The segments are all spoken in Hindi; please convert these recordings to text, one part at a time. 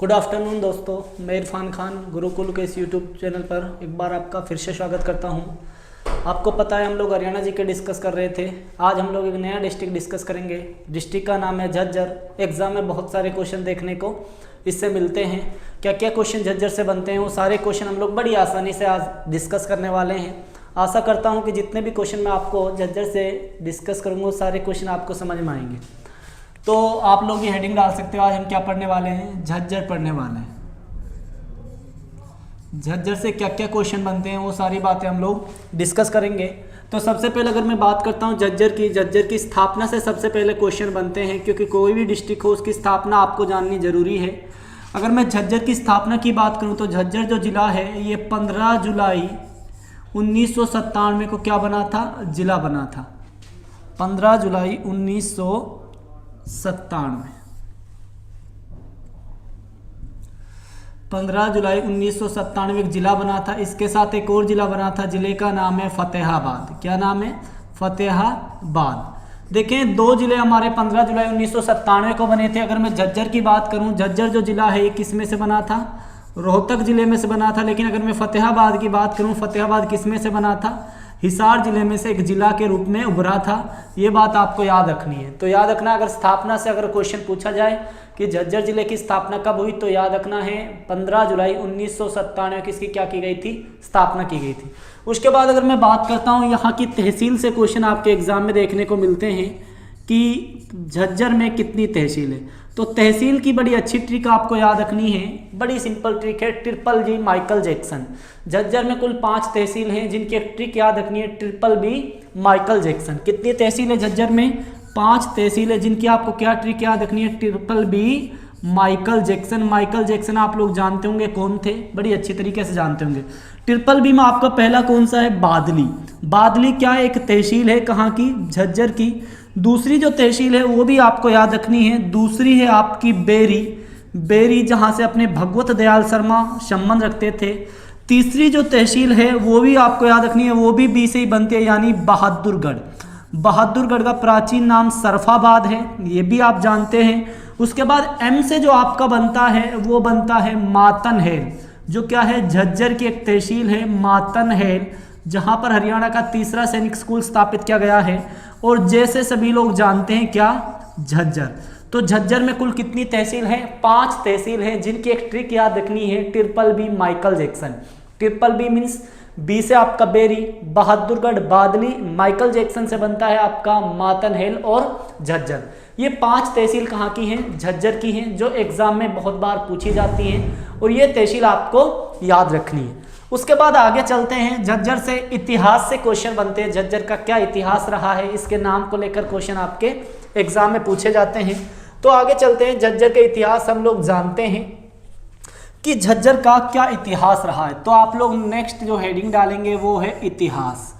गुड आफ्टरनून दोस्तों, मैं इरफान खान गुरुकुल के इस यूट्यूब चैनल पर एक बार आपका फिर से स्वागत करता हूं। आपको पता है हम लोग हरियाणा जी के डिस्कस कर रहे थे। आज हम लोग एक नया डिस्ट्रिक्ट डिस्कस करेंगे। डिस्ट्रिक्ट का नाम है झज्जर। एग्जाम में बहुत सारे क्वेश्चन देखने को इससे मिलते हैं। क्या क्या क्वेश्चन झज्जर से बनते हैं वो सारे क्वेश्चन हम लोग बड़ी आसानी से आज डिस्कस करने वाले हैं। आशा करता हूँ कि जितने भी क्वेश्चन मैं आपको झज्जर से डिस्कस करूँगा वो सारे क्वेश्चन आपको समझ में आएंगे। तो आप लोग ये हेडिंग डाल सकते हो, आज हम क्या पढ़ने वाले हैं, झज्जर पढ़ने वाले हैं। झज्जर से क्या क्या क्वेश्चन बनते हैं वो सारी बातें हम लोग डिस्कस करेंगे। तो सबसे पहले अगर मैं बात करता हूँ झज्जर की स्थापना से सबसे पहले क्वेश्चन बनते हैं, क्योंकि कोई भी डिस्ट्रिक्ट हो उसकी स्थापना आपको जाननी जरूरी है। अगर मैं झज्जर की स्थापना की बात करूँ तो झज्जर जो जिला है ये 15 जुलाई 1997 को क्या बना था, जिला बना था। 15 जुलाई 1997 15 जुलाई 1997 एक जिला बना था। इसके साथ एक और जिला बना था, जिले का नाम है फतेहाबाद। क्या नाम है, फतेहाबाद। देखें दो जिले हमारे 15 जुलाई 1997 को बने थे। अगर मैं झज्जर की बात करूं, झज्जर जो जिला है ये किस में से बना था, रोहतक जिले में से बना था। लेकिन अगर मैं फतेहाबाद की बात करूं, फतेहाबाद किस में से बना था, हिसार जिले में से एक जिला के रूप में उभरा था। ये बात आपको याद रखनी है। तो याद रखना, अगर स्थापना से अगर क्वेश्चन पूछा जाए कि झज्जर जिले की स्थापना कब हुई, तो याद रखना है 15 जुलाई 1997 की इसकी क्या की गई थी, स्थापना की गई थी। उसके बाद अगर मैं बात करता हूँ यहाँ की तहसील से क्वेश्चन आपके एग्जाम में देखने को मिलते हैं कि झज्जर में कितनी तहसील है। तो तहसील की बड़ी अच्छी ट्रिक आपको याद रखनी है, बड़ी सिंपल ट्रिक है, ट्रिपल जी माइकल जैक्सन। झज्जर में कुल 5 तहसील हैं जिनकी एक ट्रिक याद रखनी है, ट्रिपल बी माइकल जैक्सन। कितनी तहसील है झज्जर में, 5 तहसील है जिनकी आपको क्या ट्रिक याद रखनी है, triple B Michael Jackson. Michael Jackson आप लोग जानते होंगे कौन थे, बड़ी अच्छी तरीके से जानते होंगे। ट्रिपल बी में आपका पहला कौन सा है, बादली। बादली क्या है, एक तहसील है कहाँ की, झज्जर की। दूसरी जो तहसील है वो भी आपको याद रखनी है, दूसरी है आपकी बेरी। बेरी जहाँ से अपने भगवत दयाल शर्मा संबंध रखते थे। तीसरी जो तहसील है वो भी आपको याद रखनी है, वो भी बी से ही बनती है, यानी बहादुरगढ़। बहादुरगढ़ का प्राचीन नाम सरफाबाद है, ये भी आप जानते हैं। उसके बाद एम से जो आपका बनता है वो बनता है मातनहेल, जो क्या है, झज्जर की एक तहसील है मातनहेल, जहां पर हरियाणा का तीसरा सैनिक स्कूल स्थापित किया गया है। और जैसे सभी लोग जानते हैं क्या, झज्जर। तो झज्जर में कुल कितनी तहसील है, 5 तहसील हैं जिनकी एक ट्रिक याद रखनी है, triple B Michael Jackson. Triple B means B से आपका बेरी, बहादुरगढ़, बादली, माइकल जैक्सन से बनता है आपका मातनहेल और झज्जर। ये 5 तहसील कहाँ की हैं, झज्जर की हैं, जो एग्जाम में बहुत बार पूछी जाती हैं और ये तहसील आपको याद रखनी है। उसके बाद आगे चलते हैं, झज्जर से इतिहास से क्वेश्चन बनते हैं। झज्जर का क्या इतिहास रहा है, इसके नाम को लेकर क्वेश्चन आपके एग्जाम में पूछे जाते हैं। तो आगे चलते हैं, झज्जर के इतिहास हम लोग जानते हैं कि झज्जर का क्या इतिहास रहा है। तो आप लोग नेक्स्ट जो हेडिंग डालेंगे वो है इतिहास।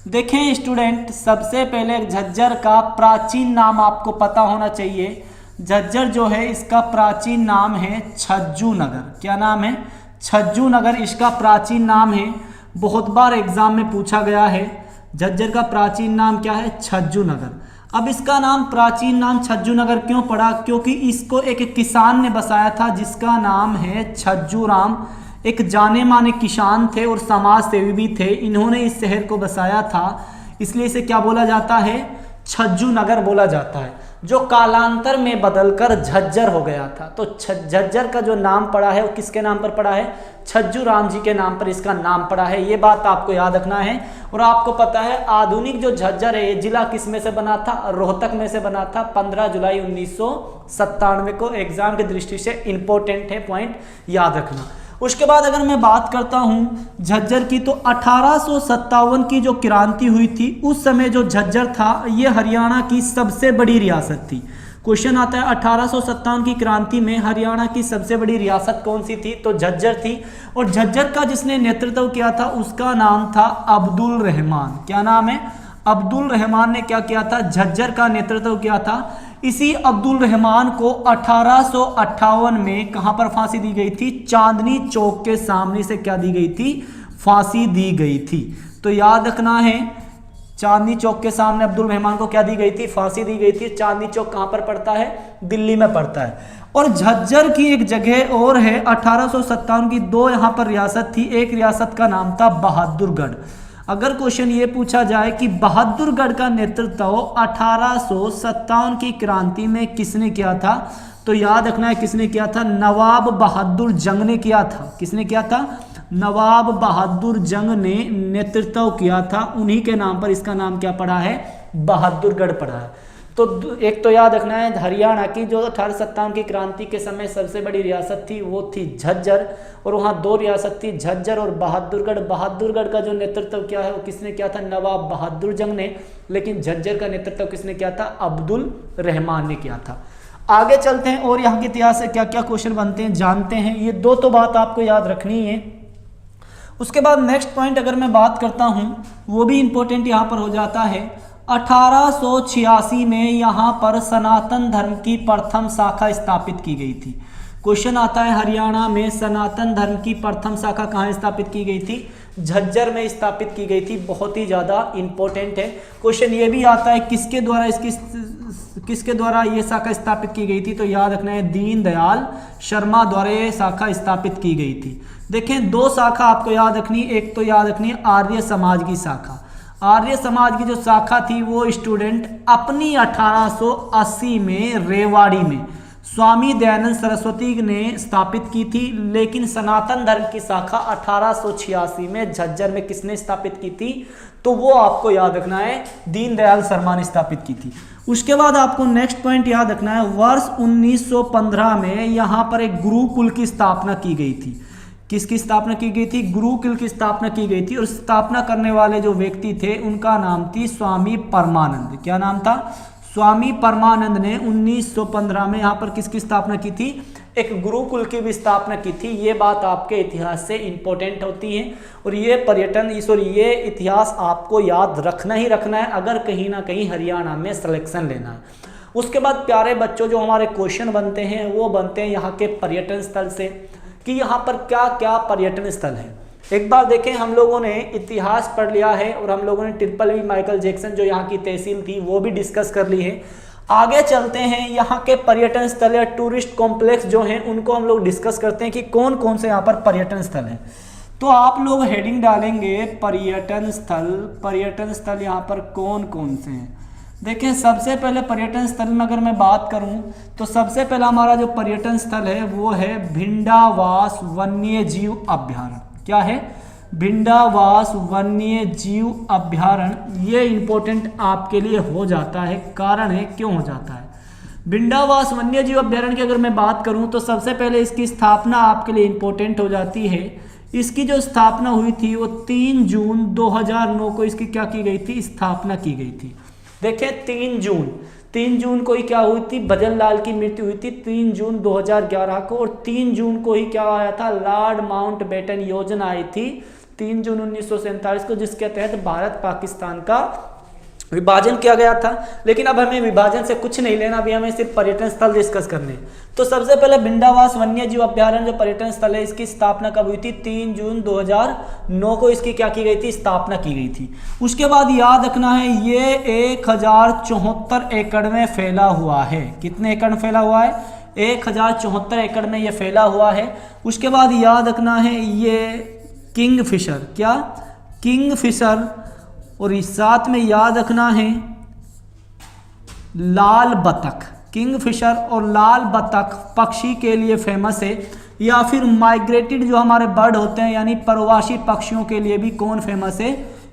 देखें स्टूडेंट, सबसे पहले झज्जर का प्राचीन नाम आपको पता होना चाहिए। झज्जर जो है इसका प्राचीन नाम है छज्जू नगर। क्या नाम है, छज्जू नगर इसका प्राचीन नाम है। बहुत बार एग्जाम में पूछा गया है, झज्जर का प्राचीन नाम क्या है, छज्जू नगर। अब इसका नाम प्राचीन नाम छज्जू नगर क्यों पड़ा, क्योंकि इसको एक किसान ने बसाया था जिसका नाम है छज्जू राम। एक जाने माने किसान थे और समाज सेवी भी थे, इन्होंने इस शहर को बसाया था, इसलिए इसे क्या बोला जाता है, छज्जू नगर बोला जाता है, जो कालांतर में बदलकर झज्जर हो गया था। तो झज्जर का जो नाम पड़ा है वो किसके नाम पर पड़ा है, छज्जू राम जी के नाम पर इसका नाम पड़ा है। ये बात आपको याद रखना है। और आपको पता है आधुनिक जो झज्जर है ये जिला किस में से बना था, रोहतक में से बना था। 15 जुलाई 1997 को एग्जाम की दृष्टि से इंपॉर्टेंट है, पॉइंट याद रखना। उसके बाद अगर मैं बात करता हूँ झज्जर की, तो 1857 की जो क्रांति हुई थी उस समय जो झज्जर था ये हरियाणा की सबसे बड़ी रियासत थी। क्वेश्चन आता है 1857 की क्रांति में हरियाणा की सबसे बड़ी रियासत कौन सी थी, तो झज्जर थी। और झज्जर का जिसने नेतृत्व किया था उसका नाम था अब्दुल रहमान। क्या नाम है, अब्दुल रहमान ने क्या किया था, झज्जर का नेतृत्व किया था। इसी अब्दुल रहमान को 1858 में कहां पर फांसी दी गई थी, चांदनी चौक के सामने से क्या दी गई थी, फांसी दी गई थी। तो याद रखना है चांदनी चौक के सामने अब्दुल रहमान को क्या दी गई थी, फांसी दी गई थी। चांदनी चौक कहाँ पर पड़ता है, दिल्ली में पड़ता है। और झज्जर की एक जगह और है, 1857 की 2 यहाँ पर रियासत थी। एक रियासत का नाम था बहादुरगढ़। अगर क्वेश्चन ये पूछा जाए कि बहादुरगढ़ का नेतृत्व 1857 की क्रांति में किसने किया था, तो याद रखना है किसने किया था, नवाब बहादुर जंग ने किया था। किसने किया था, नवाब बहादुर जंग ने नेतृत्व किया था। उन्हीं के नाम पर इसका नाम क्या पड़ा है, बहादुरगढ़ पड़ा है। तो एक तो याद रखना है हरियाणा की जो 1857 की क्रांति के समय सबसे बड़ी रियासत थी वो थी झज्जर, और वहाँ 2 रियासत थी, झज्जर और बहादुरगढ़। बहादुरगढ़ का जो नेतृत्व किया है वो किसने किया था, नवाब बहादुर जंग ने। लेकिन झज्जर का नेतृत्व किसने किया था, अब्दुल रहमान ने किया था। आगे चलते हैं और यहाँ के इतिहास से क्या क्या क्वेश्चन बनते हैं जानते हैं। ये 2 तो बात आपको याद रखनी है। उसके बाद नेक्स्ट पॉइंट अगर मैं बात करता हूँ वो भी इंपॉर्टेंट यहाँ पर हो जाता है। 1886 में यहाँ पर सनातन धर्म की प्रथम शाखा स्थापित की गई थी। क्वेश्चन आता है हरियाणा में सनातन धर्म की प्रथम शाखा कहाँ स्थापित की गई थी, झज्जर में स्थापित की गई थी। बहुत ही ज़्यादा इंपॉर्टेंट है। क्वेश्चन ये भी आता है किसके द्वारा ये शाखा स्थापित की गई थी, तो याद रखना है दीनदयाल शर्मा द्वारा ये शाखा स्थापित की गई थी। देखें 2 शाखा आपको याद रखनी, एक तो याद रखनी है आर्य समाज की शाखा। आर्य समाज की जो शाखा थी वो स्टूडेंट अपनी 1880 में रेवाड़ी में स्वामी दयानंद सरस्वती ने स्थापित की थी। लेकिन सनातन धर्म की शाखा 1886 में झज्जर में किसने स्थापित की थी, तो वो आपको याद रखना है दीनदयाल शर्मा ने स्थापित की थी। उसके बाद आपको नेक्स्ट पॉइंट याद रखना है, वर्ष 1915 में यहाँ पर एक गुरुकुल की स्थापना की गई थी। किसकी स्थापना की गई थी, गुरुकुल की स्थापना की गई थी। और स्थापना करने वाले जो व्यक्ति थे उनका नाम थी स्वामी परमानंद। क्या नाम था, स्वामी परमानंद ने 1915 में यहाँ पर किसकी स्थापना की थी, एक गुरुकुल की भी स्थापना की थी। ये बात आपके इतिहास से इंपॉर्टेंट होती है और ये इतिहास आपको याद रखना ही रखना है अगर कहीं ना कहीं हरियाणा में सिलेक्शन लेना है। उसके बाद प्यारे बच्चों जो हमारे क्वेश्चन बनते हैं वो बनते हैं यहाँ के पर्यटन स्थल से, कि यहाँ पर क्या क्या पर्यटन स्थल है। एक बार देखें, हम लोगों ने इतिहास पढ़ लिया है और हम लोगों ने BBB माइकल जैक्सन जो यहाँ की तहसील थी वो भी डिस्कस कर ली है। आगे चलते हैं, यहाँ के पर्यटन स्थल या टूरिस्ट कॉम्प्लेक्स जो हैं उनको हम लोग डिस्कस करते हैं कि कौन कौन से यहाँ पर पर्यटन स्थल हैं। तो आप लोग हेडिंग डालेंगे पर्यटन स्थल यहाँ पर कौन कौन से हैं। देखें सबसे पहले पर्यटन स्थल में अगर मैं बात करूं तो सबसे पहला हमारा जो पर्यटन स्थल है वो है भिंडावास वन्य जीव अभ्यारण्य। क्या है, भिंडावास वन्य जीव अभ्यारण्य। ये इंपॉर्टेंट आपके लिए हो जाता है, कारण है क्यों हो जाता है। भिंडावास वन्य जीव अभ्यारण्य की अगर मैं बात करूं तो सबसे पहले इसकी स्थापना आपके लिए इंपॉर्टेंट हो जाती है। इसकी जो स्थापना हुई थी वो 3 जून 2009 को इसकी क्या की गई थी, स्थापना की गई थी। देखें 3 जून को ही क्या हुई थी, भजन लाल की मृत्यु हुई थी 3 जून 2011 को। और 3 जून को ही क्या आया था, लॉर्ड माउंटबेटन योजना आई थी 3 जून 1947 को, जिसके तहत भारत पाकिस्तान का विभाजन किया गया था। लेकिन अब हमें विभाजन से कुछ नहीं लेना, अभी हमें सिर्फ पर्यटन स्थल डिस्कस करने। तो सबसे पहले भिंडावास वन्य जीव अभ्यारण्य जो पर्यटन स्थल है इसकी स्थापना कब हुई थी, 3 जून 2009 को इसकी क्या की गई थी, स्थापना की गई थी। उसके बाद याद रखना है ये 1074 एकड़ में फैला हुआ है। कितने एकड़ में फैला हुआ है, 1074 एकड़ में ये फैला हुआ है। उसके बाद याद रखना है ये किंगफिशर, क्या किंगफिशर, और इस साथ में याद रखना है लाल बतख। किंगफिशर और लाल बतख पक्षी के लिए फेमस है, या फिर माइग्रेटेड जो हमारे बर्ड होते हैं यानी प्रवासी पक्षियों के लिए भी कौन फेमस है,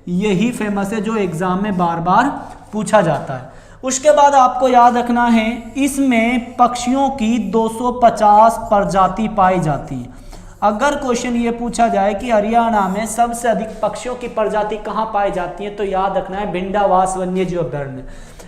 यही फेमस है जो एग्जाम में बार बार पूछा जाता है। उसके बाद आपको याद रखना है इसमें पक्षियों की 250 प्रजाति पाई जाती है। अगर क्वेश्चन ये पूछा जाए कि हरियाणा में सबसे अधिक पक्षियों की प्रजाति कहाँ पाई जाती है, तो याद रखना है भिंडावास वन्य जीव अभ्यारण्य।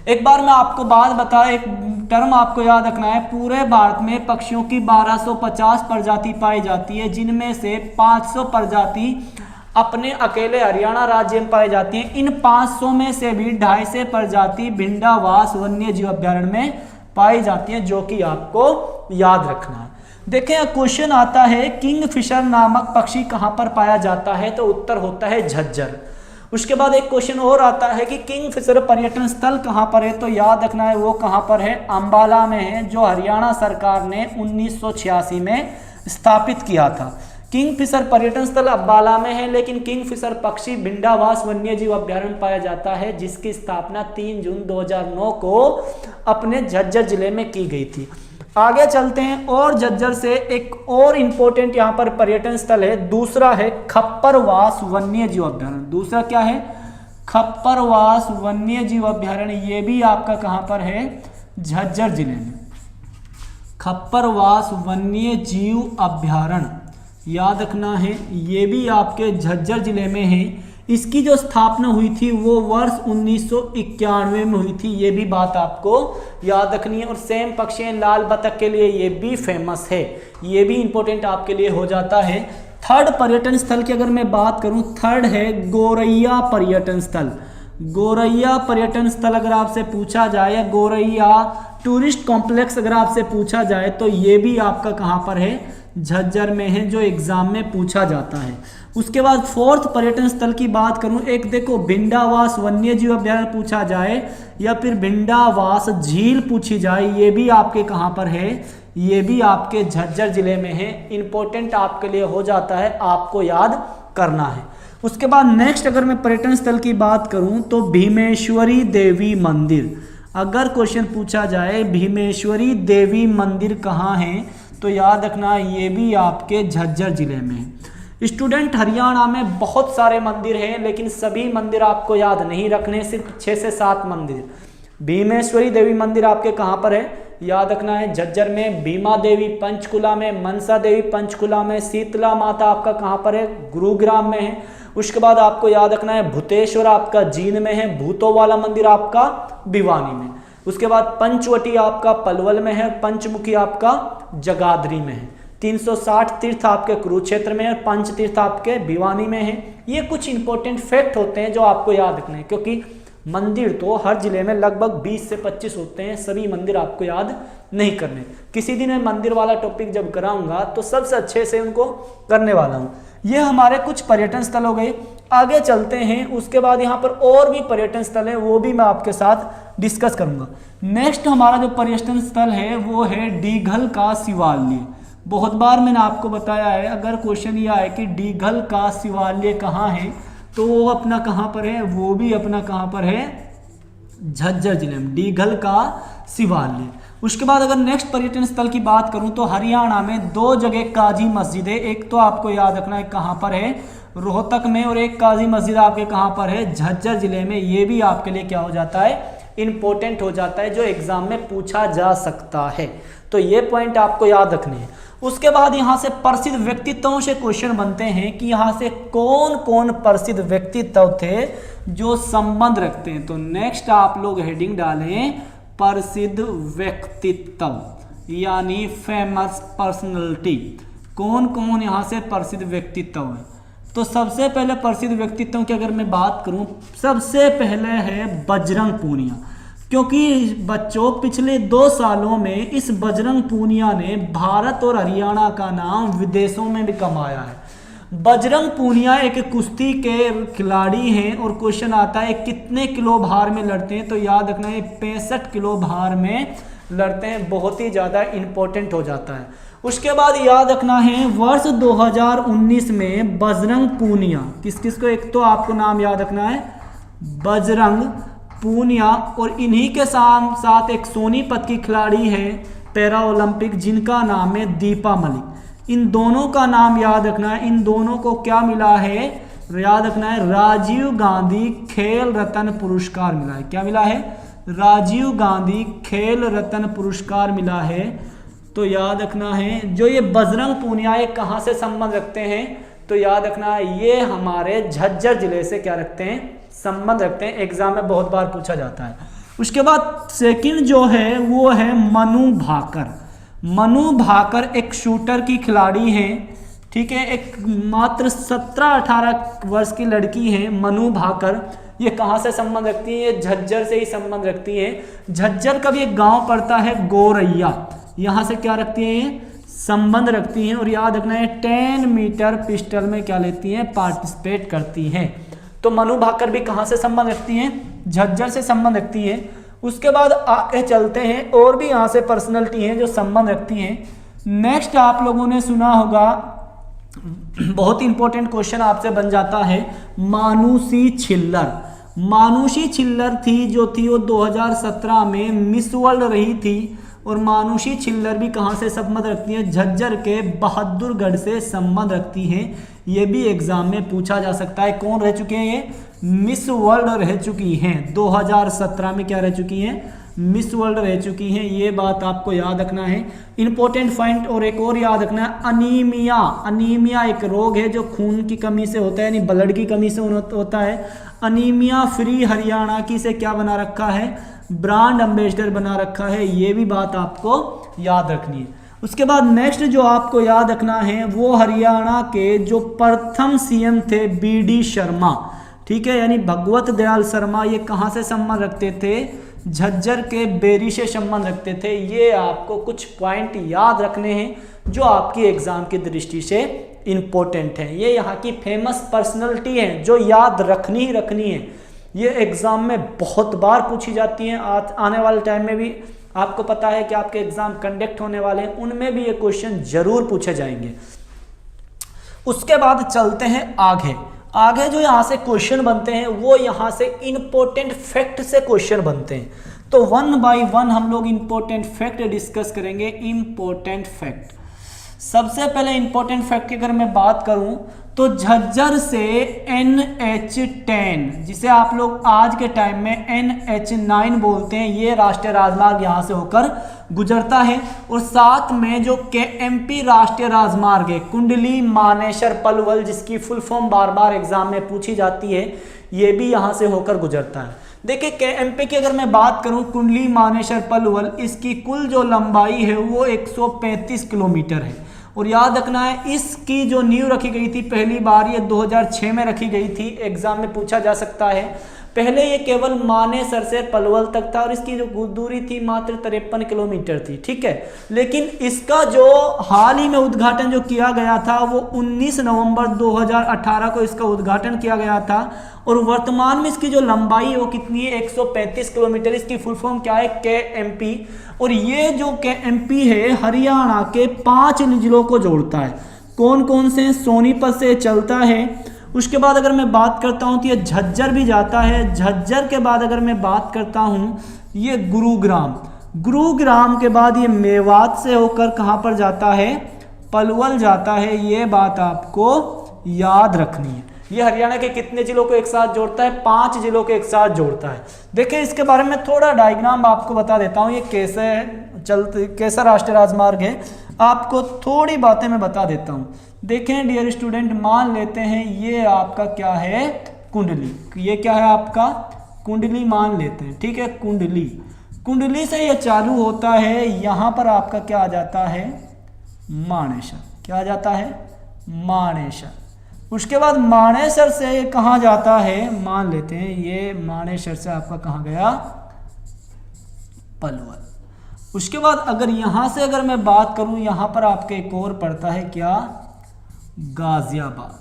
एक बार मैं आपको बात बताऊं, एक टर्म आपको याद रखना है, पूरे भारत में पक्षियों की 1250 प्रजाति पाई जाती है, जिनमें से 500 प्रजाति अपने अकेले हरियाणा राज्य में पाई जाती हैं। इन 500 में से भी 250 प्रजाति भिंडावास वन्य जीव अभ्यारण्य में पाई जाती हैं, जो कि आपको याद रखना है। देखें क्वेश्चन आता है किंगफिशर नामक पक्षी कहां पर पाया जाता है, तो उत्तर होता है झज्जर। उसके बाद एक क्वेश्चन और आता है कि किंगफिशर पर्यटन स्थल कहाँ पर है, तो याद रखना है वो कहाँ पर है, अंबाला में है, जो हरियाणा सरकार ने 1986 में स्थापित किया था। किंगफिशर पर्यटन स्थल अंबाला में है, लेकिन किंगफिशर पक्षी भिंडावास वन्यजीव अभ्यारण्य पाया जाता है, जिसकी स्थापना 3 जून 2009 को अपने झज्जर जिले में की गई थी। आगे चलते हैं और झज्जर से एक और इंपॉर्टेंट यहाँ पर पर्यटन स्थल है, दूसरा है खप्परवास वन्यजीव अभ्यारण्य। दूसरा क्या है, खप्परवास वन्यजीव अभ्यारण्य। ये भी आपका कहाँ पर है, झज्जर जिले में। खप्परवास वन्यजीव अभ्यारण्य याद रखना है, ये भी आपके झज्जर जिले में है। इसकी जो स्थापना हुई थी वो वर्ष 1991 में हुई थी, ये भी बात आपको याद रखनी है। और सेम पक्षी लाल बतख के लिए ये भी फेमस है, ये भी इंपॉर्टेंट आपके लिए हो जाता है। थर्ड पर्यटन स्थल की अगर मैं बात करूं, थर्ड है गोरैया पर्यटन स्थल। गोरैया पर्यटन स्थल अगर आपसे पूछा जाए, या गोरैया टूरिस्ट कॉम्प्लेक्स अगर आपसे पूछा जाए, तो ये भी आपका कहाँ पर है, झज्जर में है, जो एग्जाम में पूछा जाता है। उसके बाद फोर्थ पर्यटन स्थल की बात करूं, एक देखो भिंडावास वन्यजीव अभ्यारण्य पूछा जाए, या फिर भिंडावास झील पूछी जाए, ये भी आपके कहाँ पर है, ये भी आपके झज्जर जिले में है। इंपॉर्टेंट आपके लिए हो जाता है, आपको याद करना है। उसके बाद नेक्स्ट अगर मैं पर्यटन स्थल की बात करूं, तो भीमेश्वरी देवी मंदिर। अगर क्वेश्चन पूछा जाए भीमेश्वरी देवी मंदिर कहाँ है, तो याद रखना ये भी आपके झज्जर जिले में है। स्टूडेंट, हरियाणा में बहुत सारे मंदिर हैं, लेकिन सभी मंदिर आपको याद नहीं रखने, सिर्फ 6 से 7 मंदिर। भीमेश्वरी देवी मंदिर आपके कहाँ पर है, याद रखना है झज्जर में। भीमा देवी पंचकुला में, मनसा देवी पंचकुला में, शीतला माता आपका कहाँ पर है, गुरुग्राम में है। उसके बाद आपको याद रखना है भूतेश्वर आपका जींद में है, भूतों वाला मंदिर आपका भिवानी में। उसके बाद पंचवटी आपका पलवल में है, पंचमुखी आपका जगाधरी में है। 360 तीर्थ आपके कुरुक्षेत्र में है, पंच तीर्थ आपके भिवानी में है। ये कुछ इंपॉर्टेंट फैक्ट होते हैं जो आपको याद रखने हैं, क्योंकि मंदिर तो हर जिले में लगभग 20 से 25 होते हैं, सभी मंदिर आपको याद नहीं करने। किसी दिन मैं मंदिर वाला टॉपिक जब कराऊंगा तो सबसे अच्छे से उनको करने वाला हूँ। ये हमारे कुछ पर्यटन स्थल हो गए। आगे चलते हैं, उसके बाद यहाँ पर और भी पर्यटन स्थल है, वो भी मैं आपके साथ डिस्कस करूंगा। नेक्स्ट हमारा जो पर्यटन स्थल है वो है डीघल का शिवालय। बहुत बार मैंने आपको बताया है, अगर क्वेश्चन ये आए कि डीघल का शिवालय कहाँ है, तो वो अपना कहाँ पर है, वो भी अपना कहाँ पर है, झज्जर जिले में, डीघल का शिवालय। उसके बाद अगर नेक्स्ट पर्यटन स्थल की बात करूं, तो हरियाणा में 2 जगह काजी मस्जिद है। एक तो आपको याद रखना है कहाँ पर है, रोहतक में, और एक काजी मस्जिद आपके कहाँ पर है, झज्जर जिले में। ये भी आपके लिए क्या हो जाता है, इंपॉर्टेंट हो जाता है, जो एग्जाम में पूछा जा सकता है। तो ये पॉइंट आपको याद रखने हैं। उसके बाद यहाँ से प्रसिद्ध व्यक्तित्वों से क्वेश्चन बनते हैं कि यहाँ से कौन कौन प्रसिद्ध व्यक्तित्व थे जो संबंध रखते हैं। तो नेक्स्ट आप लोग हेडिंग डालें प्रसिद्ध व्यक्तित्व, यानी फेमस पर्सनैलिटी। कौन कौन यहाँ से प्रसिद्ध व्यक्तित्व है, तो सबसे पहले प्रसिद्ध व्यक्तित्वों की अगर मैं बात करूं, सबसे पहले है बजरंग पूनिया। क्योंकि बच्चों पिछले 2 सालों में इस बजरंग पूनिया ने भारत और हरियाणा का नाम विदेशों में भी कमाया है। बजरंग पूनिया एक कुश्ती के खिलाड़ी हैं, और क्वेश्चन आता है कितने किलो भार में लड़ते हैं, तो याद रखना है 65 किलो भार में लड़ते हैं। बहुत ही ज़्यादा इंपॉर्टेंट हो जाता है। उसके बाद याद रखना है वर्ष 2019 में बजरंग पूनिया, किस किस को, एक तो आपको नाम याद रखना है बजरंग पूनिया, और इन्हीं के साथ एक सोनीपत की खिलाड़ी है पैरा ओलंपिक, जिनका नाम है दीपा मलिक। इन दोनों का नाम याद रखना है। इन दोनों को क्या मिला है, याद रखना है राजीव गांधी खेल रत्न पुरस्कार मिला है। क्या मिला है, राजीव गांधी खेल रत्न पुरस्कार मिला है। तो याद रखना है जो ये बजरंग पूनिया ये कहाँ से संबंध रखते हैं, तो याद रखना है ये हमारे झज्जर जिले से क्या रखते हैं, संबंध रखते हैं। एग्जाम में बहुत बार पूछा जाता है। उसके बाद सेकंड जो है वो है मनु भाकर। मनु भाकर एक शूटर की खिलाड़ी हैं, ठीक है, एक मात्र 17-18 वर्ष की लड़की है मनु भाकर। ये कहाँ से संबंध रखती है, ये झज्जर से ही संबंध रखती है। झज्जर का भी एक गांव पड़ता है गोरैया, यहाँ से क्या रखती हैं, संबंध रखती हैं। और याद रखना है 10 मीटर पिस्टल में क्या लेती हैं, पार्टिसिपेट करती हैं। तो मनु भाकर भी कहाँ से संबंध रखती हैं, झज्जर से संबंध रखती है। उसके बाद आगे चलते हैं, और भी यहाँ से पर्सनैलिटी हैं जो संबंध रखती हैं। नेक्स्ट आप लोगों ने सुना होगा, बहुत इंपॉर्टेंट क्वेश्चन आपसे बन जाता है, मानुषी छिल्लर। मानुषी छिल्लर थी जो थी वो 2017 में मिस वर्ल्ड रही थी, और मानुषी छिल्लर भी कहाँ से संबंध रखती है, झज्जर के बहादुरगढ़ से संबंध रखती हैं। ये भी एग्जाम में पूछा जा सकता है। कौन रह चुके हैं ये, मिस वर्ल्ड रह चुकी हैं, 2017 में क्या रह चुकी हैं, मिस वर्ल्ड रह चुकी हैं। ये बात आपको याद रखना है, इंपॉर्टेंट पॉइंट। और एक और याद रखना है, अनीमिया। अनीमिया एक रोग है जो खून की कमी से होता है, यानी ब्लड की कमी से होता है। अनीमिया फ्री हरियाणा की से क्या बना रखा है, ब्रांड एम्बेसडर बना रखा है। ये भी बात आपको याद रखनी है। उसके बाद नेक्स्ट जो आपको याद रखना है, वो हरियाणा के जो प्रथम सीएम थे BD शर्मा, ठीक है, यानी भगवत दयाल शर्मा। ये कहाँ से संबंध रखते थे, झज्जर के बेरी से संबंध रखते थे। ये आपको कुछ पॉइंट याद रखने हैं जो आपकी एग्जाम की दृष्टि से इंपॉर्टेंट है। ये यहाँ की फेमस पर्सनैलिटी है जो याद रखनी ही रखनी है। ये एग्जाम में बहुत बार पूछी जाती हैं। आने वाले टाइम में भी आपको पता है कि आपके एग्जाम कंडक्ट होने वाले हैं, उनमें भी ये क्वेश्चन जरूर पूछे जाएंगे। उसके बाद चलते हैं आगे। आगे जो यहाँ से क्वेश्चन बनते हैं वो यहाँ से इंपॉर्टेंट फैक्ट से क्वेश्चन बनते हैं। तो 1 बाय 1 हम लोग इंपॉर्टेंट फैक्ट डिस्कस करेंगे। इंपॉर्टेंट फैक्ट, सबसे पहले इंपॉर्टेंट फैक्ट की अगर मैं बात करूं तो झज्जर से NH10, जिसे आप लोग आज के टाइम में NH9 बोलते हैं, ये राष्ट्रीय राजमार्ग यहाँ से होकर गुजरता है। और साथ में जो KMP राष्ट्रीय राजमार्ग है, कुंडली मानेसर पलवल, जिसकी फुल फॉर्म बार बार एग्जाम में पूछी जाती है, ये भी यहाँ से होकर गुजरता है। देखिए KMP की अगर मैं बात करूं, कुंडली मानेसर पलवल, इसकी कुल जो लंबाई है वो 135 किलोमीटर है। और याद रखना है, इसकी जो नींव रखी गई थी पहली बार, ये 2006 में रखी गई थी। एग्जाम में पूछा जा सकता है। पहले ये केवल मानेसर से पलवल तक था और इसकी जो दूरी थी मात्र 53 किलोमीटर थी, ठीक है। लेकिन इसका जो हाल ही में उद्घाटन जो किया गया था वो 19 नवंबर 2018 को इसका उद्घाटन किया गया था। और वर्तमान में इसकी जो लंबाई है वो कितनी है, 135 किलोमीटर। इसकी फुल फॉर्म क्या है, KMP। और ये जो KMP है हरियाणा के 5 जिलों को जोड़ता है। कौन कौन से, सोनीपत से चलता है। उसके बाद अगर मैं बात करता हूं तो ये झज्जर भी जाता है। झज्जर के बाद अगर मैं बात करता हूं, ये गुरुग्राम। गुरुग्राम के बाद ये मेवात से होकर कहां पर जाता है, पलवल जाता है। ये बात आपको याद रखनी है। ये हरियाणा के कितने जिलों को एक साथ जोड़ता है, 5 जिलों को एक साथ जोड़ता है। देखिए इसके बारे में थोड़ा डायग्राम आपको बता देता हूँ, ये कैसा राष्ट्रीय राजमार्ग है, आपको थोड़ी बातें मैं बता देता हूँ। देखें डियर स्टूडेंट, मान लेते हैं ये आपका क्या है, कुंडली। ये क्या है आपका, कुंडली मान लेते हैं, ठीक है। कुंडली, कुंडली से ये चालू होता है, यहाँ पर आपका क्या आ जाता है, मानेसर। क्या आ जाता है, मानेसर। उसके बाद मानेसर से ये कहाँ जाता है, मान लेते हैं ये मानेसर से आपका कहाँ गया, पलवल। उसके बाद अगर यहाँ से अगर मैं बात करूँ, यहाँ पर आपके एक और पड़ता है क्या, गाजियाबाद।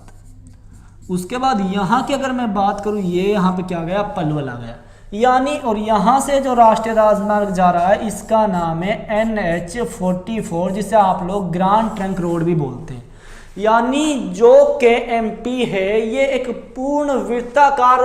उसके बाद यहाँ की अगर मैं बात करूँ, ये यहाँ पे क्या गया, पलवल आ गया। यानी और यहाँ से जो राष्ट्रीय राजमार्ग जा रहा है इसका नाम है NH44, जिसे आप लोग ग्रांड ट्रंक रोड भी बोलते हैं। यानी जो KMP है ये एक पूर्ण वृत्ताकार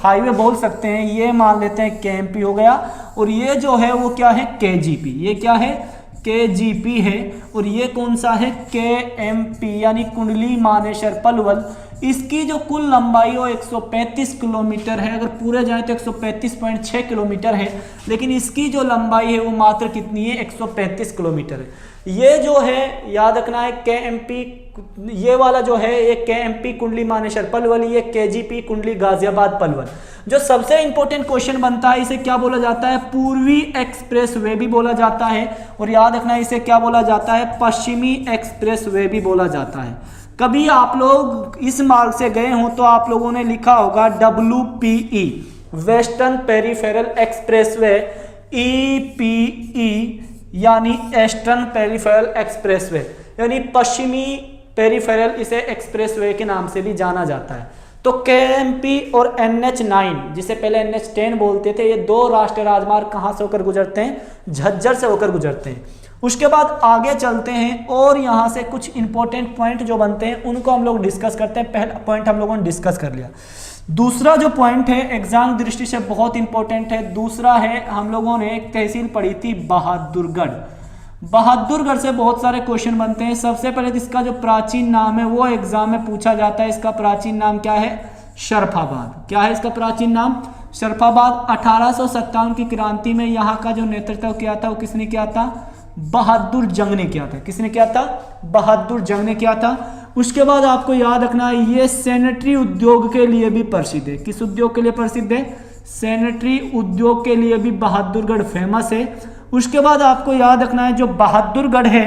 हाईवे बोल सकते हैं। ये मान लेते हैं KMP हो गया। और ये जो है वो क्या है, KGP। ये क्या है, KGP है। और ये कौन सा है, KMP, यानी कुंडली मानेसर पलवल। इसकी जो कुल लंबाई वो 135 किलोमीटर है। अगर पूरे जाए तो 135.6 किलोमीटर है, लेकिन इसकी जो लंबाई है वो मात्र कितनी है, 135 किलोमीटर है। ये जो है याद रखना है, KMP, ये वाला जो है ये KMP कुंडली मानेसर पलवल, ये KGP कुंडली गाजियाबाद पलवल। जो सबसे इंपॉर्टेंट क्वेश्चन बनता है, इसे क्या बोला जाता है, पूर्वी एक्सप्रेस वे भी बोला जाता है। और याद रखना है इसे क्या बोला जाता है, पश्चिमी एक्सप्रेस वे भी बोला जाता है। कभी आप लोग इस मार्ग से गए हो तो आप लोगों ने लिखा होगा WPE, western peripheral expressway, EPE यानी ईस्टर्न पेरिफेरल एक्सप्रेसवे, यानी पश्चिमी पेरिफेरल, इसे एक्सप्रेसवे के नाम से भी जाना जाता है। तो KMP और NH9 जिसे पहले NH10 बोलते थे, ये दो राष्ट्रीय राजमार्ग कहाँ से होकर गुजरते हैं? झज्जर से होकर गुजरते हैं। उसके बाद आगे चलते हैं और यहाँ से कुछ इंपॉर्टेंट पॉइंट जो बनते हैं उनको हम लोग डिस्कस करते हैं। पहला पॉइंट हम लोगों ने डिस्कस कर लिया। दूसरा जो पॉइंट है एग्जाम दृष्टि से बहुत इंपॉर्टेंट है, दूसरा है हम लोगों ने एक तहसील पढ़ी थी बहादुरगढ़। बहादुरगढ़ से बहुत सारे क्वेश्चन बनते हैं। सबसे पहले इसका जो प्राचीन नाम है वो एग्जाम में पूछा जाता है। इसका प्राचीन नाम क्या है? शरफाबाद। क्या है इसका प्राचीन नाम? शरफाबाद। 1857 की क्रांति में यहाँ का जो नेतृत्व किया था वो किसने किया था? बहादुर जंग ने किया था। किसने किया था? बहादुर जंग ने किया था। उसके बाद आपको याद रखना है ये सैनिटरी उद्योग के लिए भी प्रसिद्ध है। किस उद्योग के लिए प्रसिद्ध है? सैनिटरी उद्योग के लिए भी बहादुरगढ़ फेमस है। उसके बाद आपको याद रखना है जो बहादुरगढ़ है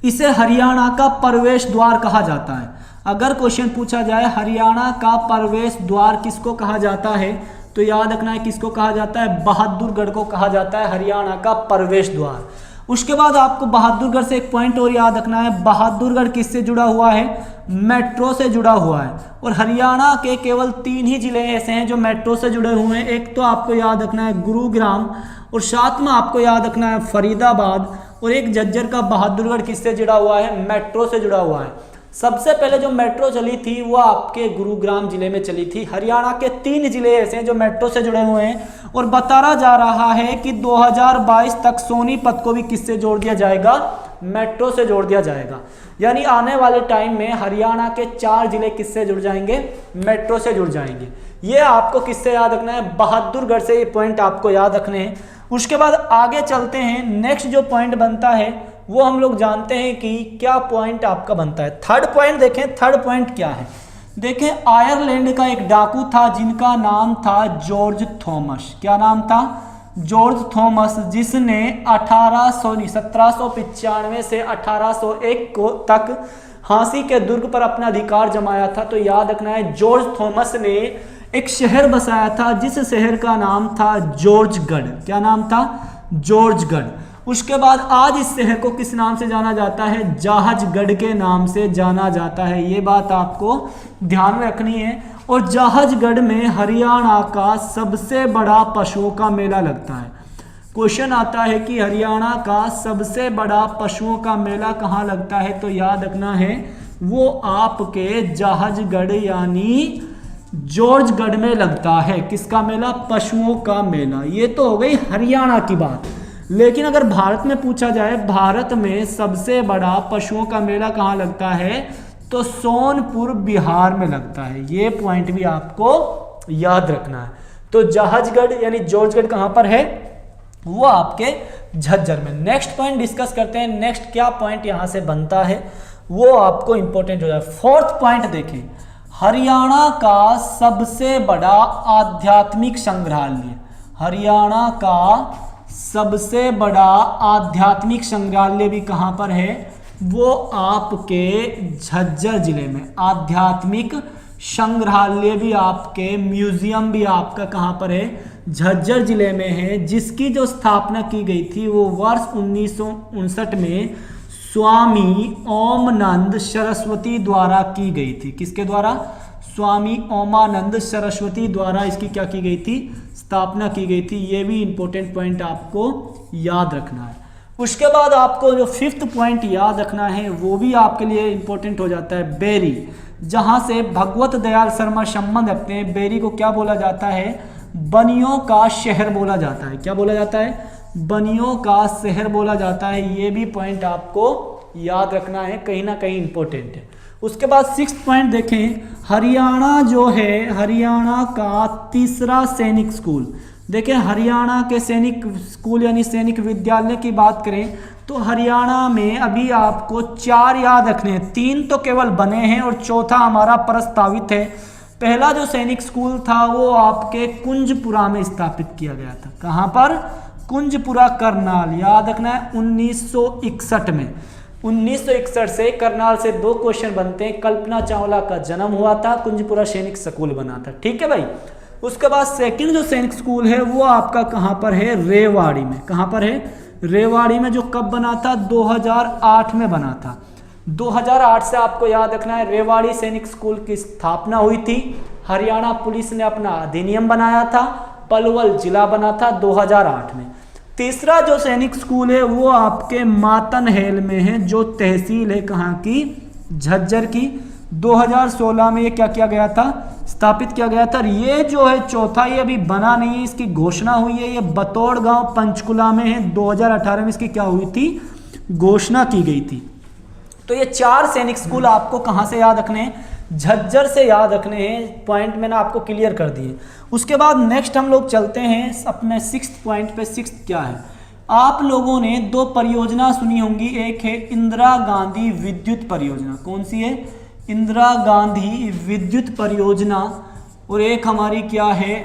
इसे हरियाणा का प्रवेश द्वार कहा जाता है। अगर क्वेश्चन पूछा जाए हरियाणा का प्रवेश द्वार किसको कहा जाता है तो याद रखना है किसको कहा जाता है? बहादुरगढ़ को कहा जाता है हरियाणा का प्रवेश द्वार। उसके बाद आपको बहादुरगढ़ से एक पॉइंट और याद रखना है, बहादुरगढ़ किससे जुड़ा हुआ है? मेट्रो से जुड़ा हुआ है। और हरियाणा के केवल 3 ही जिले ऐसे हैं जो मेट्रो से जुड़े हुए हैं। एक तो आपको याद रखना है गुरुग्राम, और साथ में आपको याद रखना है फरीदाबाद, और एक झज्जर का बहादुरगढ़ किससे जुड़ा हुआ है? मेट्रो से जुड़ा हुआ है। सबसे पहले जो मेट्रो चली थी वो आपके गुरुग्राम जिले में चली थी। हरियाणा के 3 जिले ऐसे हैं जो मेट्रो से जुड़े हुए हैं। और बताया जा रहा है कि 2022 तक सोनीपत को भी किससे जोड़ दिया जाएगा? मेट्रो से जोड़ दिया जाएगा। यानी आने वाले टाइम में हरियाणा के 4 जिले किससे जुड़ जाएंगे? मेट्रो से जुड़ जाएंगे। ये आपको किससे याद रखना है? बहादुरगढ़ से ये पॉइंट आपको याद रखने हैं। उसके बाद आगे चलते हैं। नेक्स्ट जो पॉइंट बनता है वो हम लोग जानते हैं कि क्या पॉइंट आपका बनता है। थर्ड पॉइंट देखें, थर्ड पॉइंट क्या है? देखें आयरलैंड का एक डाकू था जिनका नाम था जॉर्ज थॉमस। क्या नाम था? जॉर्ज थॉमस, जिसने 1795 से 1801 को तक झांसी के दुर्ग पर अपना अधिकार जमाया था। तो याद रखना है जॉर्ज थॉमस ने एक शहर बसाया था जिस शहर का नाम था जॉर्जगढ़। क्या नाम था? जॉर्जगढ़। उसके बाद आज इस शहर को किस नाम से जाना जाता है? जहाजगढ़ के नाम से जाना जाता है। ये बात आपको ध्यान में रखनी है। और जहाजगढ़ में हरियाणा का सबसे बड़ा पशुओं का मेला लगता है। क्वेश्चन आता है कि हरियाणा का सबसे बड़ा पशुओं का मेला कहाँ लगता है? तो याद रखना है वो आपके जहाजगढ़ यानी जॉर्जगढ़ में लगता है। किसका मेला? पशुओं का मेला। ये तो हो गई हरियाणा की बात। लेकिन अगर भारत में पूछा जाए भारत में सबसे बड़ा पशुओं का मेला कहाँ लगता है तो सोनपुर बिहार में लगता है। ये पॉइंट भी आपको याद रखना है। तो जहाजगढ़ यानी जॉर्जगढ़ कहाँ पर है? वो आपके झज्जर में। नेक्स्ट पॉइंट डिस्कस करते हैं। नेक्स्ट क्या पॉइंट यहाँ से बनता है वो आपको इंपॉर्टेंट हो जाए। फोर्थ पॉइंट देखें, हरियाणा का सबसे बड़ा आध्यात्मिक संग्रहालय। हरियाणा का सबसे बड़ा आध्यात्मिक संग्रहालय भी कहाँ पर है? वो आपके झज्जर जिले में। आध्यात्मिक संग्रहालय भी आपके, म्यूजियम भी आपका कहाँ पर है? झज्जर जिले में है। जिसकी जो स्थापना की गई थी वो वर्ष 1959 में स्वामी ओमानंद सरस्वती द्वारा की गई थी। किसके द्वारा? स्वामी ओमानंद सरस्वती द्वारा इसकी क्या की गई थी? स्थापना की गई थी। ये भी इंपॉर्टेंट पॉइंट आपको याद रखना है। उसके बाद आपको जो फिफ्थ पॉइंट याद रखना है वो भी आपके लिए इंपॉर्टेंट हो जाता है, बेरी। जहाँ से भगवत दयाल शर्मा संबंध रखते हैं। बेरी को क्या बोला जाता है? बनियों का शहर बोला जाता है। क्या बोला जाता है? बनियों का शहर बोला जाता है। ये भी पॉइंट आपको याद रखना है, कहीं ना कहीं इंपॉर्टेंट है। उसके बाद सिक्स्थ पॉइंट देखें, हरियाणा जो है, हरियाणा का तीसरा सैनिक स्कूल। देखें हरियाणा के सैनिक स्कूल यानी सैनिक विद्यालय की बात करें तो हरियाणा में अभी आपको 4 याद रखने हैं। 3 तो केवल बने हैं और चौथा हमारा प्रस्तावित है। पहला जो सैनिक स्कूल था वो आपके कुंजपुरा में स्थापित किया गया था। कहाँ पर? कुंजपुरा करनाल। याद रखना है 1961 में। 1961 से करनाल से 2 क्वेश्चन बनते हैं। कल्पना चावला का जन्म हुआ था, कुंजपुरा सैनिक स्कूल बना था। ठीक है भाई। उसके बाद सेकंड जो सैनिक स्कूल है वो आपका कहाँ पर है? रेवाड़ी में। कहाँ पर है? रेवाड़ी में। जो कब बना था? 2008 में बना था। 2008 से आपको याद रखना है रेवाड़ी सैनिक स्कूल की स्थापना हुई थी। हरियाणा पुलिस ने अपना अधिनियम बनाया था, पलवल जिला बना था 2008 में। तीसरा जो सैनिक स्कूल है वो आपके मातनहेल में है, जो तहसील है कहाँ की, झज्जर की। 2016 में ये क्या किया गया था, स्थापित किया गया था। ये जो है चौथा, ये अभी बना नहीं है, इसकी घोषणा हुई है। ये बतौड़ गांव पंचकुला में है। 2018 में इसकी क्या हुई थी, घोषणा की गई थी। तो ये 4 सैनिक स्कूल आपको कहाँ से याद रखने हैं, झज्जर से याद रखने हैं। पॉइंट मैंने आपको क्लियर कर दिए। उसके बाद नेक्स्ट हम लोग चलते हैं अपने 6th पॉइंट पे। 6th क्या है, आप लोगों ने 2 परियोजना सुनी होंगी। एक है इंदिरा गांधी विद्युत परियोजना, कौन सी है, इंदिरा गांधी विद्युत परियोजना। और एक हमारी क्या है,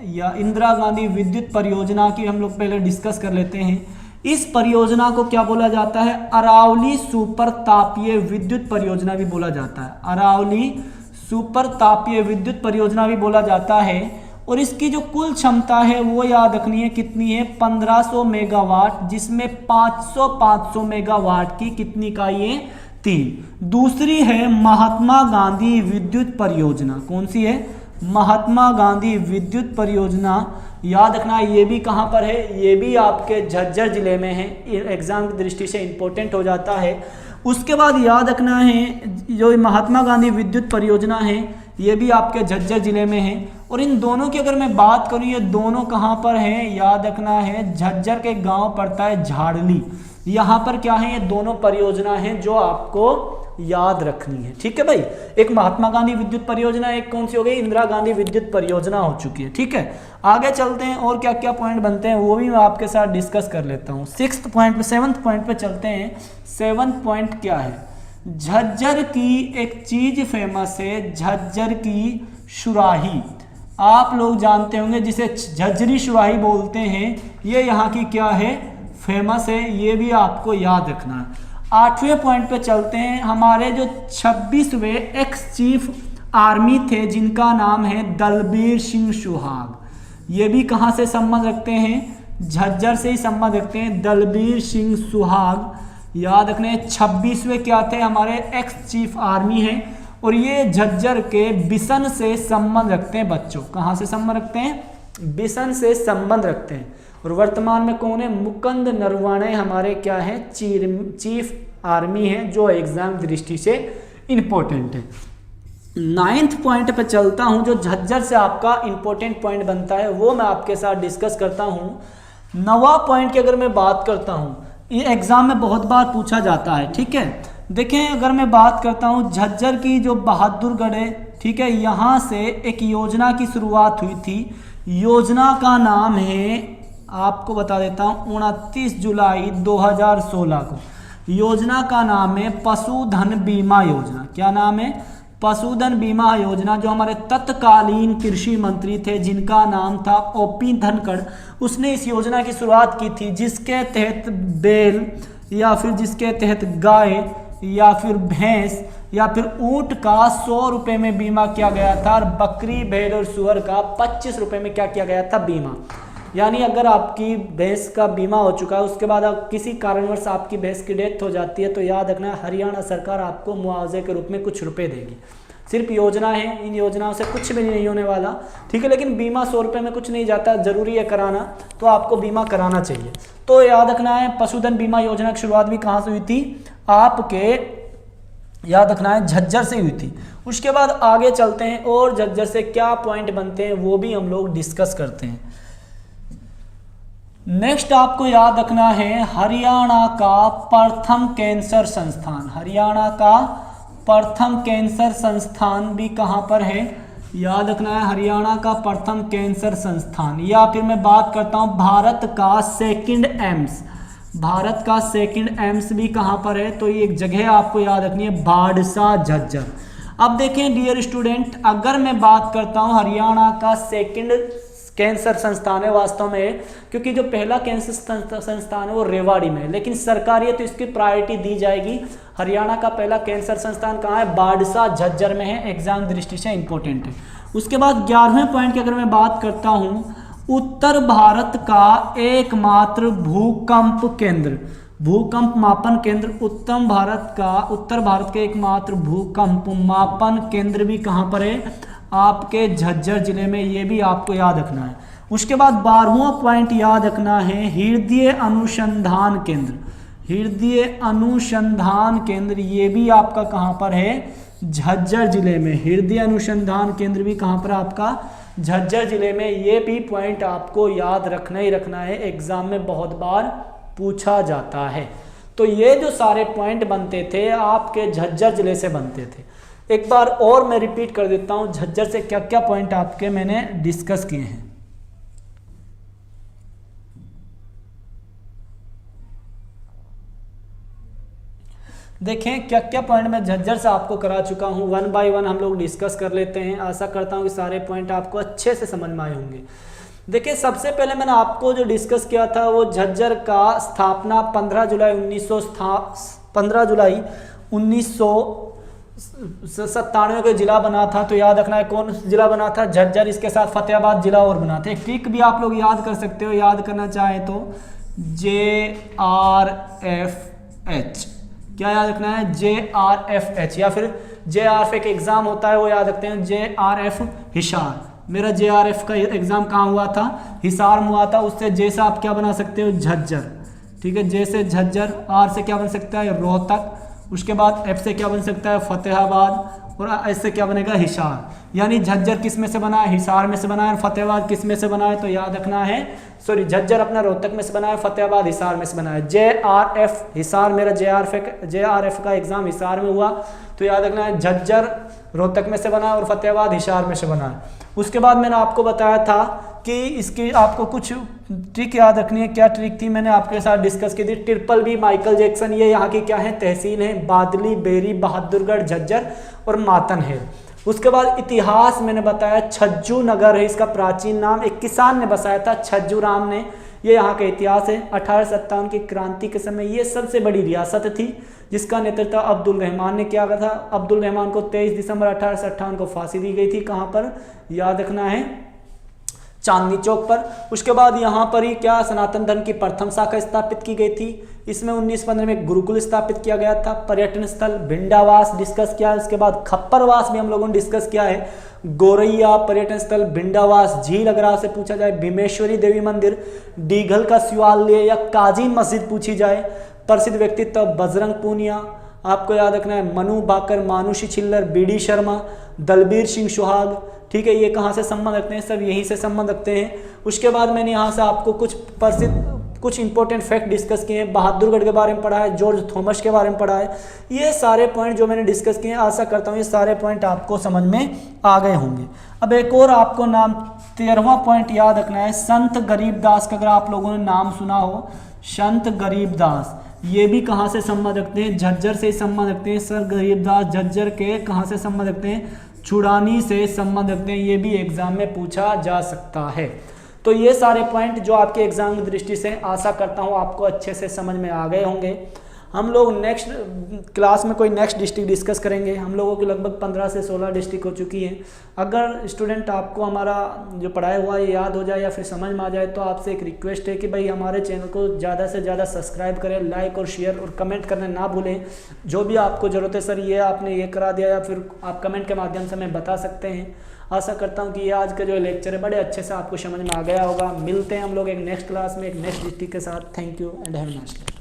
या इंदिरा गांधी विद्युत परियोजना की हम लोग पहले डिस्कस कर लेते हैं। इस परियोजना को क्या बोला जाता है, अरावली सुपर तापीय विद्युत परियोजना भी बोला जाता है। अरावली सुपर तापीय विद्युत परियोजना भी बोला जाता है। और इसकी जो कुल क्षमता है वो याद रखनी है, कितनी है, 1500 मेगावाट, जिसमें 500 मेगावाट की कितनी इकाई है, 3। दूसरी है महात्मा गांधी विद्युत परियोजना, कौन सी है, महात्मा गांधी विद्युत परियोजना। याद रखना ये भी कहाँ पर है, ये भी आपके झज्जर जिले में है। एग्जाम की दृष्टि से इंपॉर्टेंट हो जाता है। उसके बाद याद रखना है जो महात्मा गांधी विद्युत परियोजना है ये भी आपके झज्जर जिले में है। और इन दोनों की अगर मैं बात करूँ, ये दोनों कहाँ पर हैं, याद रखना है झज्जर के गांव पड़ता है झाड़ली। यहाँ पर क्या है, ये दोनों परियोजना हैं जो आपको याद रखनी है। ठीक है भाई, एक महात्मा गांधी विद्युत परियोजना, एक कौन सी हो गई, इंदिरा गांधी विद्युत परियोजना हो चुकी है। ठीक है, आगे चलते हैं और क्या क्या पॉइंट बनते हैं वो भी मैं आपके साथ डिस्कस कर लेता हूँ। 6th पॉइंट पे, 7th पॉइंट पे चलते हैं। 7th पॉइंट क्या है, झज्जर की एक चीज फेमस है, झज्जर की सुराही। आप लोग जानते होंगे जिसे झज्जरी सुराही बोलते हैं, ये यहाँ की क्या है, फेमस है। ये भी आपको याद रखना है। 8वें पॉइंट पे चलते हैं। हमारे जो 26वें एक्स चीफ आर्मी थे जिनका नाम है दलबीर सिंह सुहाग, ये भी कहाँ से संबंध रखते हैं, झज्जर से ही संबंध रखते हैं। दलबीर सिंह सुहाग याद रखने। 26वें क्या थे, हमारे एक्स चीफ आर्मी हैं और ये झज्जर के बिसन से संबंध रखते हैं। बच्चों कहाँ से संबंध रखते हैं, बिसन से संबंध रखते हैं। और वर्तमान में कौन है, मुकुंद नरवणे हमारे क्या है, चीफ आर्मी है, जो एग्जाम दृष्टि से इंपॉर्टेंट है। 9th पॉइंट पे चलता हूं, जो झज्जर से आपका इंपॉर्टेंट पॉइंट बनता है वो मैं आपके साथ डिस्कस करता हूं। 9वां पॉइंट की अगर मैं बात करता हूं, ये एग्जाम में बहुत बार पूछा जाता है। ठीक है, देखें अगर मैं बात करता हूं झज्जर की जो बहादुरगढ़ है, ठीक है, यहाँ से एक योजना की शुरुआत हुई थी। योजना का नाम है, आपको बता देता हूं, 29 जुलाई 2016 को योजना का नाम है पशुधन बीमा योजना। क्या नाम है, पशुधन बीमा योजना। जो हमारे तत्कालीन कृषि मंत्री थे जिनका नाम था ओपी धनखड़, उसने इस योजना की शुरुआत की थी, जिसके तहत बैल या फिर जिसके तहत गाय या फिर भैंस या फिर ऊंट का 100 रुपये में बीमा किया गया था और बकरी, भेड़ और सुअर का 25 रुपये में क्या किया गया था, बीमा। यानी अगर आपकी भैंस का बीमा हो चुका है, उसके बाद आप किसी कारणवश आपकी भैंस की डेथ हो जाती है, तो याद रखना हरियाणा सरकार आपको मुआवजे के रूप में कुछ रुपए देगी। सिर्फ योजना है, इन योजनाओं से कुछ भी नहीं होने वाला। ठीक है, लेकिन बीमा 100 रुपये में कुछ नहीं जाता, जरूरी है कराना, तो आपको बीमा कराना चाहिए। तो याद रखना है पशुधन बीमा योजना की शुरुआत भी कहाँ से हुई थी, आपके याद रखना है झज्जर से हुई थी। उसके बाद आगे चलते हैं और झज्जर से क्या पॉइंट बनते हैं वो भी हम लोग डिस्कस करते हैं। नेक्स्ट आपको याद रखना है हरियाणा का प्रथम कैंसर संस्थान। हरियाणा का प्रथम कैंसर संस्थान भी कहाँ पर है, याद रखना है हरियाणा का प्रथम कैंसर संस्थान। या फिर मैं बात करता हूँ भारत का सेकंड एम्स। भारत का सेकंड एम्स भी कहाँ पर है, तो ये एक जगह आपको याद रखनी है, बाड़सा झज्जर। अब देखें डियर स्टूडेंट, अगर मैं बात करता हूँ हरियाणा का सेकंड कैंसर संस्थान है वास्तव में, क्योंकि जो पहला कैंसर संस्थान है वो रेवाड़ी में है, लेकिन सरकारी है तो इसकी प्रायोरिटी दी जाएगी। हरियाणा का पहला कैंसर संस्थान कहाँ है, बाड़सा झज्जर में है, एग्जाम दृष्टि से इंपॉर्टेंट है। उसके बाद 11वें पॉइंट की अगर मैं बात करता हूँ, उत्तर भारत का एकमात्र भूकंप केंद्र। भूकंप मापन केंद्र उत्तर भारत के एकमात्र भूकंप मापन केंद्र भी कहाँ पर है? आपके झज्जर जिले में। ये भी आपको याद रखना है। उसके बाद 12वां पॉइंट याद रखना है, हृदय अनुसंधान केंद्र। हृदय अनुसंधान केंद्र ये भी आपका कहाँ पर है? झज्जर जिले में। हृदय अनुसंधान केंद्र भी कहाँ पर आपका? झज्जर जिले में। ये भी पॉइंट आपको याद रखना ही रखना है, एग्जाम में बहुत बार पूछा जाता है। तो ये जो सारे पॉइंट बनते थे आपके झज्जर जिले से बनते थे। एक बार और मैं रिपीट कर देता हूं, झज्जर से क्या क्या पॉइंट आपके मैंने डिस्कस किए हैं। देखें क्या क्या पॉइंट मैं झज्जर से आपको करा चुका हूं। 1 बाय 1 हम लोग डिस्कस कर लेते हैं। आशा करता हूं कि सारे पॉइंट आपको अच्छे से समझ में आए होंगे। देखिए सबसे पहले मैंने आपको जो डिस्कस किया था वो झज्जर का स्थापना 15 जुलाई 1997 के जिला बना था। तो याद रखना है कौन जिला बना था? झज्जर। इसके साथ फतेहाबाद जिला और बना था। एक ट्रिक भी आप लोग याद कर सकते हो, याद करना चाहे तो JRFH। क्या याद रखना है? JRFH, या फिर JRF एक एग्जाम होता है वो याद रखते हैं, JRF हिसार। मेरा JRF का एग्जाम कहाँ हुआ था? हिसार में हुआ था। उससे जे से आप क्या बना सकते हो? झज्जर। ठीक है, जे से झज्जर, आर से क्या बन सकता है? रोहतक। उसके बाद एफ से क्या बन सकता है? फतेहाबाद। और एस से क्या बनेगा? हिसार। यानी झज्जर किस में से बना है? हिसार में से बना है। और फतेहाबाद किस में से बना है? तो याद रखना है, सॉरी, झज्जर अपना रोहतक में से बना है, फतेहाबाद हिसार में से बना है। JRF हिसार, मेरा JRF का एग्जाम हिसार में हुआ। तो याद रखना है झज्जर रोहतक में से बना है और फतेहाबाद हिसार में से बना है। उसके बाद मैंने आपको बताया था कि इसकी आपको कुछ ट्रिक याद रखनी है। क्या ट्रिक थी? मैंने आपके साथ डिस्कस की थी। ट्रिपल बी माइकल जैक्सन, ये यहाँ की क्या है? तहसील है। बादली, बेरी, बहादुरगढ़, झज्जर और मातन है। उसके बाद इतिहास मैंने बताया, छज्जू नगर है इसका प्राचीन नाम, एक किसान ने बसाया था, छज्जू राम ने। ये यहाँ का इतिहास है। 1857 की क्रांति के समय ये सबसे बड़ी रियासत थी जिसका नेतृत्व अब्दुल रहमान ने किया था। अब्दुल रहमान को 23 दिसंबर 1858 को फांसी दी गई थी। कहाँ पर? याद रखना है, चांदनी चौक पर। उसके बाद यहाँ पर ही क्या सनातन धर्म की प्रथम शाखा स्थापित की गई थी। इसमें 1915 में गुरुकुल स्थापित किया गया था। पर्यटन स्थल भिंडावास डिस्कस किया है। उसके बाद खप्परवास भी हम लोगों ने डिस्कस किया है। गोरैया पर्यटन स्थल, भिंडावास, झील अगर आपसे पूछा जाए, भीमेश्वरी देवी मंदिर, डीघल का शिवालय या काजी मस्जिद पूछी जाए। प्रसिद्ध व्यक्तित्व बजरंग पूनिया, आपको याद रखना है मनु बाकर, मानुषी छिल्लर, बीडी शर्मा, दलबीर सिंह सुहाग। ठीक है, ये कहाँ से संबंध रखते हैं? सब यहीं से संबंध रखते हैं। उसके बाद मैंने यहाँ से आपको कुछ इंपॉर्टेंट फैक्ट डिस्कस किए हैं। बहादुरगढ़ के बारे में पढ़ा है, जॉर्ज थॉमस के बारे में पढ़ा है। ये सारे पॉइंट जो मैंने डिस्कस किए हैं, आशा करता हूँ ये सारे पॉइंट आपको समझ में आ गए होंगे। अब एक और आपको नाम 13वां पॉइंट याद रखना है, संत गरीबदास का अगर आप लोगों ने नाम सुना हो, संत गरीबदास, ये भी कहाँ से संबंध रखते हैं? झज्जर से संबंध रखते हैं। सर गरीबदास झज्जर के कहाँ से संबंध रखते हैं? छुड़ानी से संबंध रखते हैं। ये भी एग्जाम में पूछा जा सकता है। तो ये सारे पॉइंट जो आपके एग्जाम की दृष्टि से आशा करता हूँ आपको अच्छे से समझ में आ गए होंगे। हम लोग नेक्स्ट क्लास में कोई नेक्स्ट डिस्ट्रिक्ट डिस्कस करेंगे। हम लोगों की लगभग 15 से 16 डिस्ट्रिक्ट हो चुकी हैं। अगर स्टूडेंट आपको हमारा जो पढ़ाया हुआ है याद हो जाए या फिर समझ में आ जाए तो आपसे एक रिक्वेस्ट है कि भाई हमारे चैनल को ज़्यादा से ज़्यादा सब्सक्राइब करें, लाइक और शेयर और कमेंट करना ना भूलें। जो भी आपको ज़रूरत है, सर ये आपने ये करा दिया, या फिर आप कमेंट के माध्यम से हमें बता सकते हैं। आशा करता हूँ कि ये आज का जो लेक्चर है बड़े अच्छे से आपको समझ में आ गया होगा। मिलते हैं हम लोग एक नेक्स्ट क्लास में एक नेक्स्ट डिस्ट्रिक्ट के साथ। Thank you and have a nice day.